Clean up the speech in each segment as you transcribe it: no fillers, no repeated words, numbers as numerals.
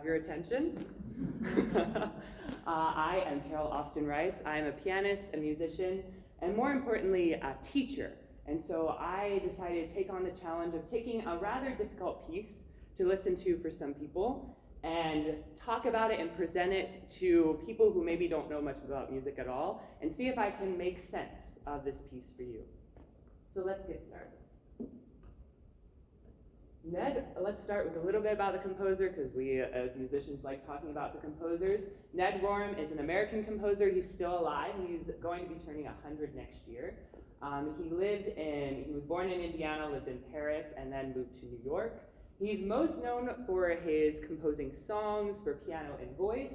your attention. I am Carol Austin Rice. I am a pianist, a musician, and more importantly, a teacher. And so I decided to take on the challenge of taking a rather difficult piece to listen to for some people and talk about it and present it to people who maybe don't know much about music at all, and see if I can make sense of this piece for you. So let's get started. Let's start with a little bit about the composer, because we as musicians like talking about the composers. Ned Rorem is an American composer. He's still alive. He's going to be turning 100 next year. He was born in Indiana, lived in Paris, and then moved to New York. He's most known for his composing songs for piano and voice,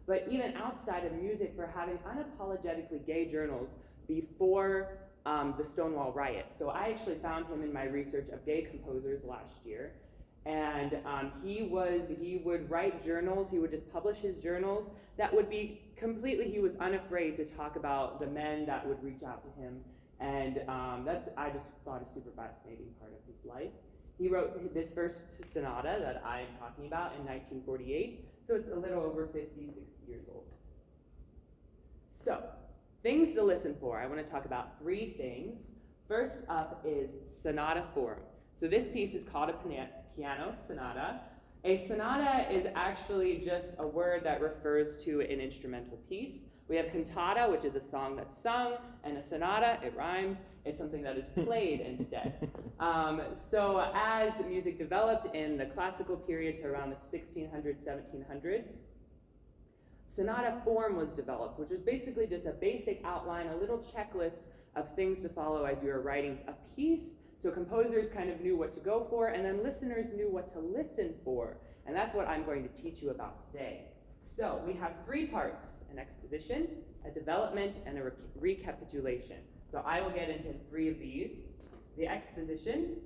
but even outside of music, for having unapologetically gay journals before the Stonewall riot. So I actually found him in my research of gay composers last year, and he would write journals. He would just publish his journals that would be he was unafraid to talk about the men that would reach out to him, and I just thought a super fascinating part of his life. He wrote this first sonata that I'm talking about in 1948, so it's a little over 50, 60 years old. So, things to listen for. I want to talk about three things. First up is Sonata Form. So this piece is called a piano sonata. A sonata is actually just a word that refers to an instrumental piece. We have cantata, which is a song that's sung, and a sonata, it rhymes, it's something that is played instead. So as music developed in the classical periods around the 1600s, 1700s, Sonata Form was developed, which was basically just a basic outline, a little checklist of things to follow as you were writing a piece. So composers kind of knew what to go for, and then listeners knew what to listen for. And that's what I'm going to teach you about today. So we have three parts: an exposition, a development, and a recapitulation. So I will get into three of these. The exposition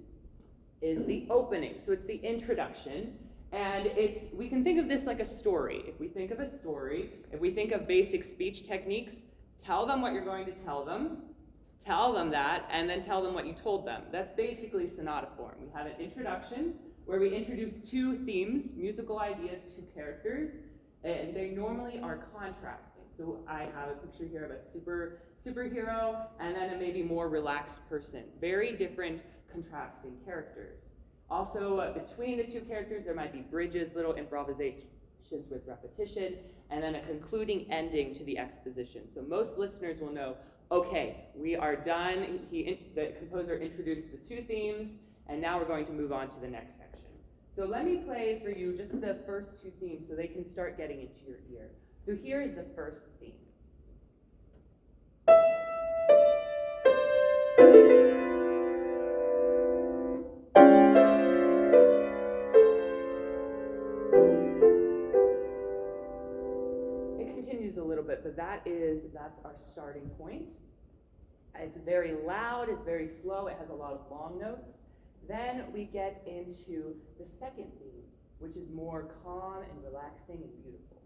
is the opening, so it's the introduction. And we can think of this like a story. If we think of a story, if we think of basic speech techniques, tell them what you're going to tell them that, and then tell them what you told them. That's basically sonata form. We have an introduction where we introduce two themes, musical ideas, two characters, and they normally are contrasting. So I have a picture here of a superhero and then a maybe more relaxed person. Very different contrasting characters. Also, between the two characters, there might be bridges, little improvisations with repetition, and then a concluding ending to the exposition. So most listeners will know, okay, we are done. The composer introduced the two themes, and now we're going to move on to the next section. So let me play for you just the first two themes so they can start getting into your ear. So here is the first theme. A little bit, but that's our starting point. It's very loud, it's very slow, it has a lot of long notes. Then we get into the second theme, which is more calm and relaxing and beautiful.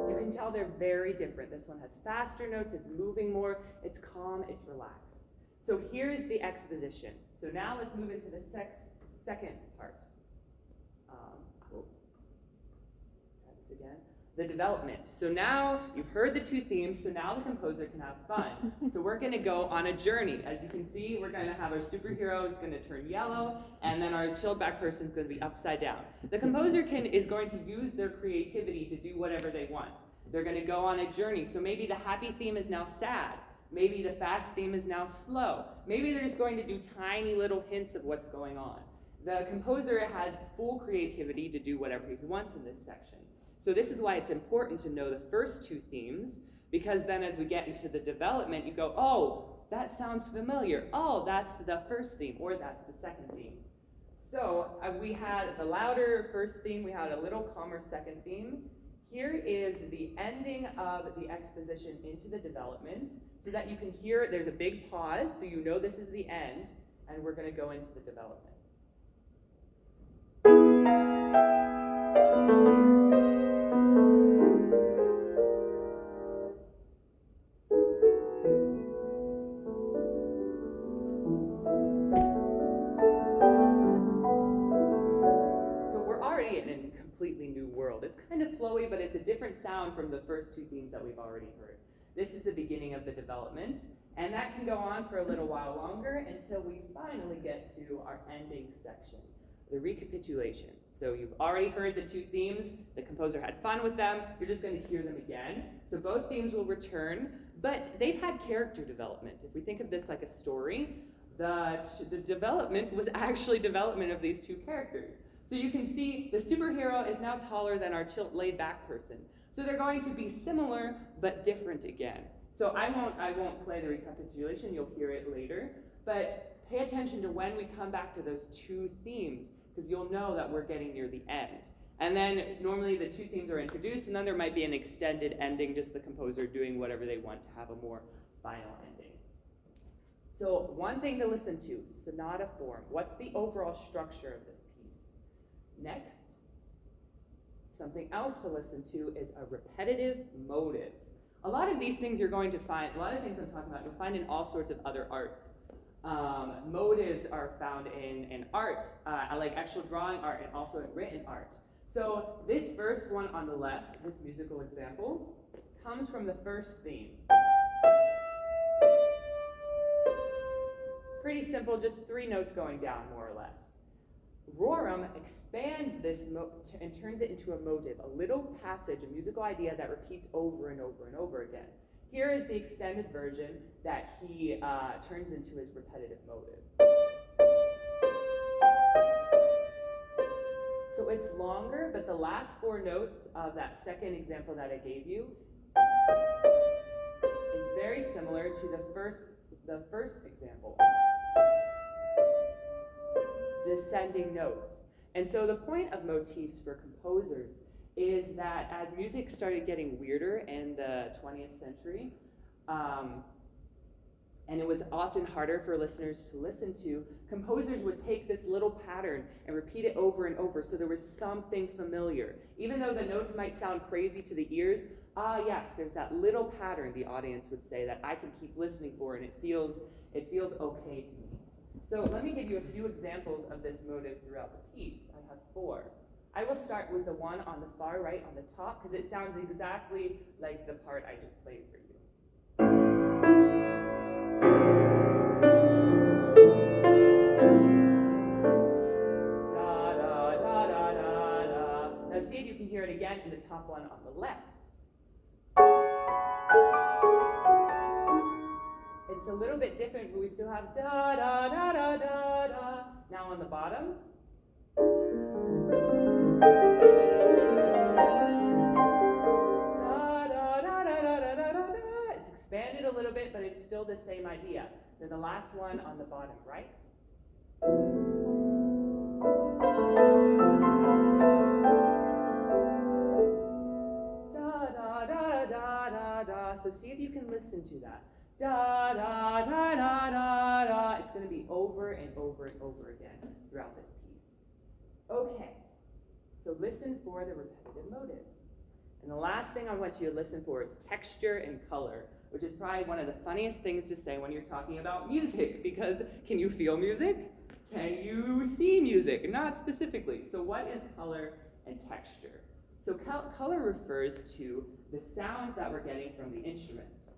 You can tell they're very different. This one has faster notes, it's moving more, it's calm, it's relaxed. So here's the exposition. So now let's move into the second part. Try this again. The development. So now you've heard the two themes, so now the composer can have fun. So we're going to go on a journey. As you can see, we're going to have our superhero is going to turn yellow, and then our chilled back person is going to be upside down. The composer is going to use their creativity to do whatever they want. They're going to go on a journey. So maybe the happy theme is now sad. Maybe the fast theme is now slow. Maybe they're just going to do tiny little hints of what's going on. The composer has full creativity to do whatever he wants in this section. So this is why it's important to know the first two themes, because then as we get into the development, you go, oh, that sounds familiar. Oh, that's the first theme, or that's the second theme. So we had the louder first theme, we had a little calmer second theme. Here is the ending of the exposition into the development, so that you can hear there's a big pause, so you know this is the end, and we're going to go into the development. flowy, but it's a different sound from the first two themes that we've already heard. This is the beginning of the development, and that can go on for a little while longer until we finally get to our ending section, the recapitulation. So you've already heard the two themes, the composer had fun with them, you're just going to hear them again. So both themes will return, but they've had character development. If we think of this like a story, the development was actually development of these two characters. So you can see the superhero is now taller than our laid-back person. So they're going to be similar, but different again. So I won't play the recapitulation, you'll hear it later, but pay attention to when we come back to those two themes, because you'll know that we're getting near the end. And then normally the two themes are introduced, and then there might be an extended ending, just the composer doing whatever they want to have a more final ending. So one thing to listen to, sonata form. What's the overall structure of this piece? Next, something else to listen to is a repetitive motive. A lot of these things you're going to find, a lot of things I'm talking about, you'll find in all sorts of other arts. Motives are found in art, like actual drawing art, and also in written art. So this first one on the left, this musical example, comes from the first theme. Pretty simple, just 3 notes going down, more or less. Rorem expands this and turns it into a motive, a little passage, a musical idea that repeats over and over and over again. Here is the extended version that he turns into his repetitive motive. So it's longer, but the last 4 notes of that second example that I gave you is very similar to the first example. Descending notes. And so the point of motifs for composers is that as music started getting weirder in the 20th century, and it was often harder for listeners to listen to, composers would take this little pattern and repeat it over and over, so there was something familiar. Even though the notes might sound crazy to the ears, yes, there's that little pattern, the audience would say, that I can keep listening for, and it feels okay to me. So let me give you a few examples of this motive throughout the piece. I have 4. I will start with the one on the far right on the top, because it sounds exactly like the part I just played for you. Da, da, da, da, da, da. Now see if you can hear it again in the top one on the left. It's a little bit different, but we still have da, da, da, da, da, da. Now on the bottom. Da, da, da, da, da, da, da, da. It's expanded a little bit, but it's still the same idea. Then the last one on the bottom right. Da, da, da, da, da, da. So see if you can listen to that. Da, da, da, da, da, da. It's going to be over and over and over again throughout this piece. Okay, so listen for the repetitive motive. And the last thing I want you to listen for is texture and color, which is probably one of the funniest things to say when you're talking about music, because can you feel music? Can you see music? Not specifically. So what is color and texture? So color refers to the sounds that we're getting from the instruments.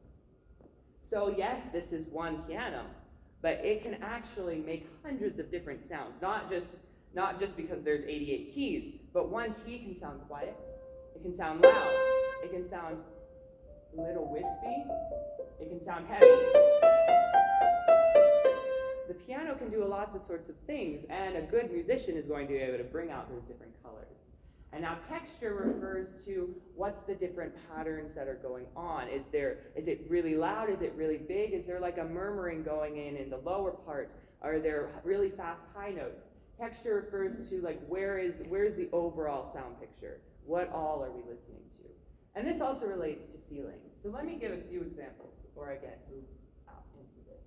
So yes, this is one piano, but it can actually make hundreds of different sounds, not just because there's 88 keys, but one key can sound quiet, it can sound loud, it can sound a little wispy, it can sound heavy. The piano can do lots of sorts of things, and a good musician is going to be able to bring out those different colors. And now texture refers to what's the different patterns that are going on. Is it really loud? Is it really big? Is there like a murmuring going in the lower part? Are there really fast high notes? Texture refers to like where's the overall sound picture? What all are we listening to? And this also relates to feelings. So let me give a few examples before I move out into this.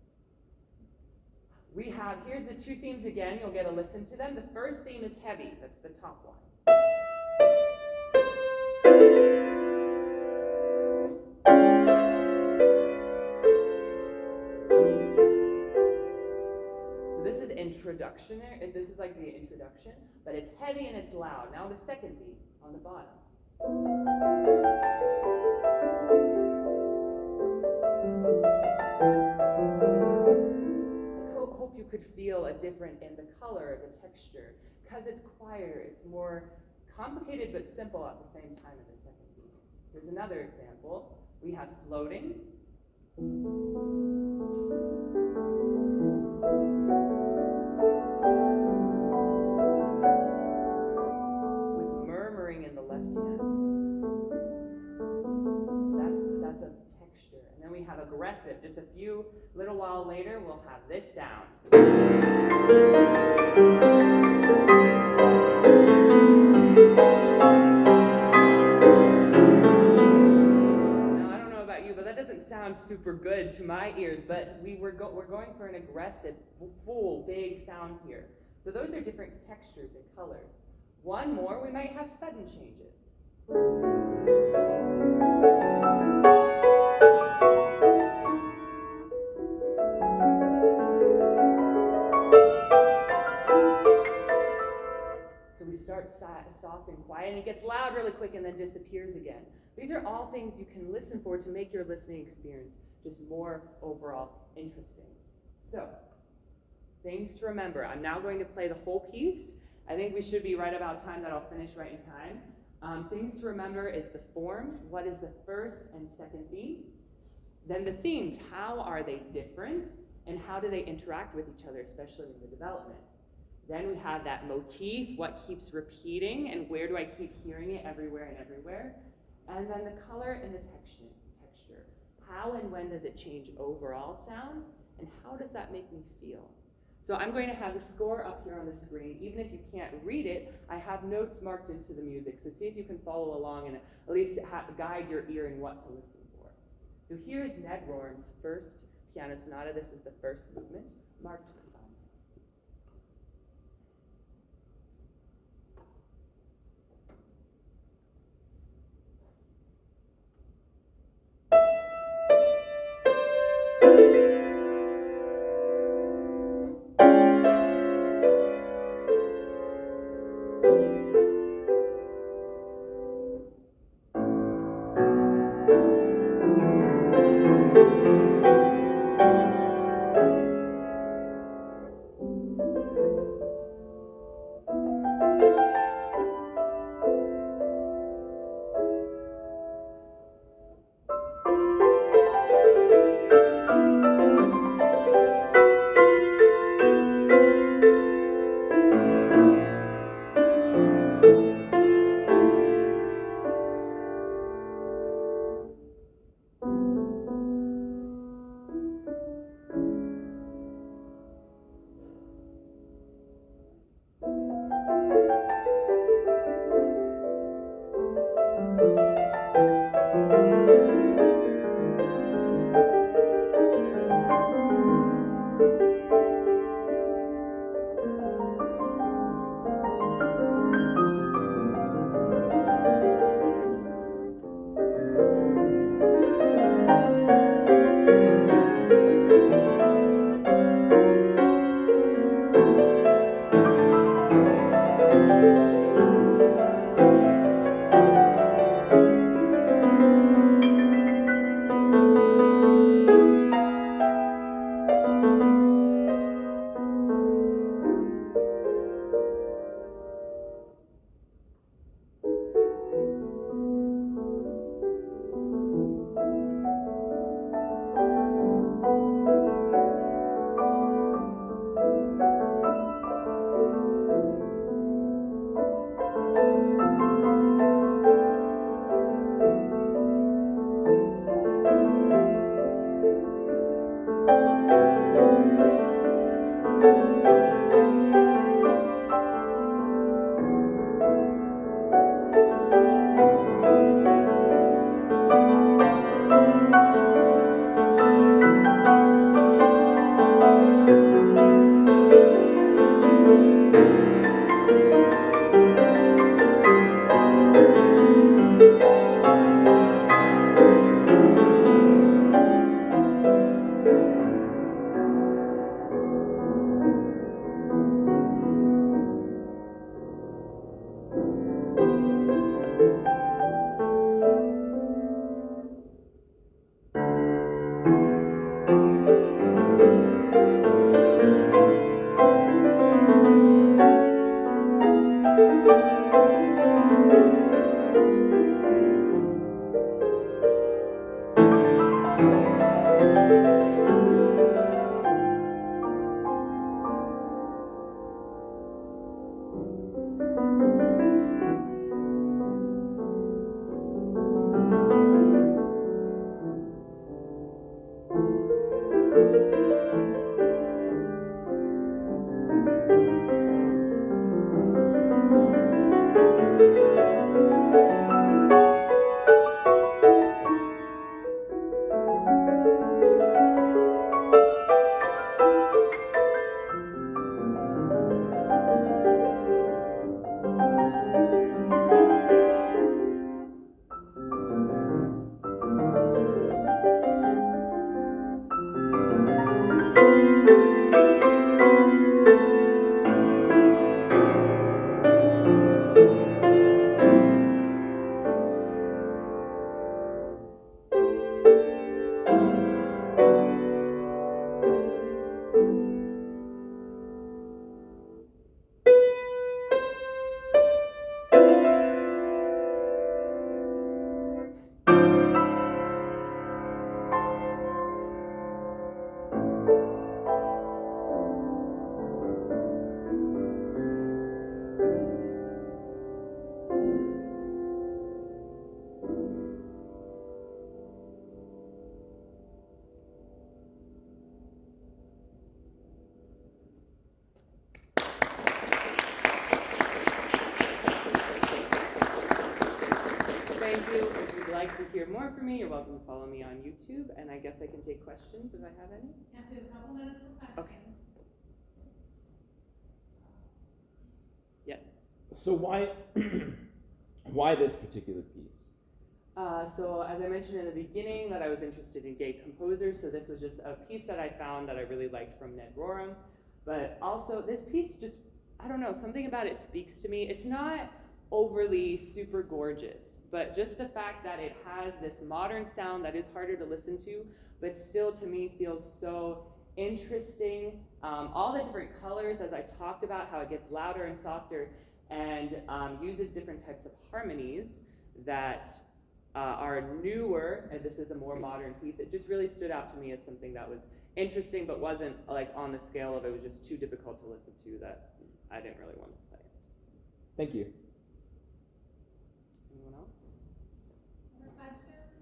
Here's the 2 themes again. You'll get to listen to them. The first theme is heavy. That's the top one. So this is introductionary. This is like the introduction, but it's heavy and it's loud. Now the second theme on the bottom. Hope you could feel a difference in the color, the texture, because it's quieter, it's more complicated but simple at the same time in the second beat. Here's another example. We have floating. With murmuring in the left hand. That's a texture. And then we have aggressive. Just a few little while later, we'll have this sound. Sound super good to my ears, but we're going for an aggressive, full, big sound here. So those are different textures and colors. One more, we might have sudden changes. So we start soft and quiet, and it gets loud really quick and then disappears again. These are all things you can listen for to make your listening experience just more overall interesting. So, things to remember. I'm now going to play the whole piece. I think we should be right about time that I'll finish right in time. Things to remember is the form. What is the first and second theme? Then the themes. How are they different? And how do they interact with each other, especially in the development? Then we have that motif. What keeps repeating? And where do I keep hearing it everywhere and everywhere? And then the color and the texture. How and when does it change overall sound? And how does that make me feel? So I'm going to have the score up here on the screen. Even if you can't read it, I have notes marked into the music. So see if you can follow along and at least guide your ear in what to listen for. So here's Ned Rorem's first piano sonata. This is the first movement, marked with signs. Thank you. If you'd like to hear more from me, you're welcome to follow me on YouTube, and I guess I can take questions if I have any. Yes, we have a couple minutes for questions. Okay. Yeah. So why why this particular piece? So as I mentioned in the beginning that I was interested in gay composers, so this was just a piece that I found that I really liked from Ned Rorem. But also this piece just, I don't know, something about it speaks to me. It's not overly super gorgeous, but just the fact that it has this modern sound that is harder to listen to, but still to me feels so interesting. All the different colors, as I talked about, how it gets louder and softer, and uses different types of harmonies that are newer, and this is a more modern piece. It just really stood out to me as something that was interesting, but wasn't like on the scale of it was just too difficult to listen to that I didn't really want to play it. Thank you. Anyone else? Other questions?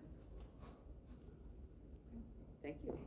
Thank you.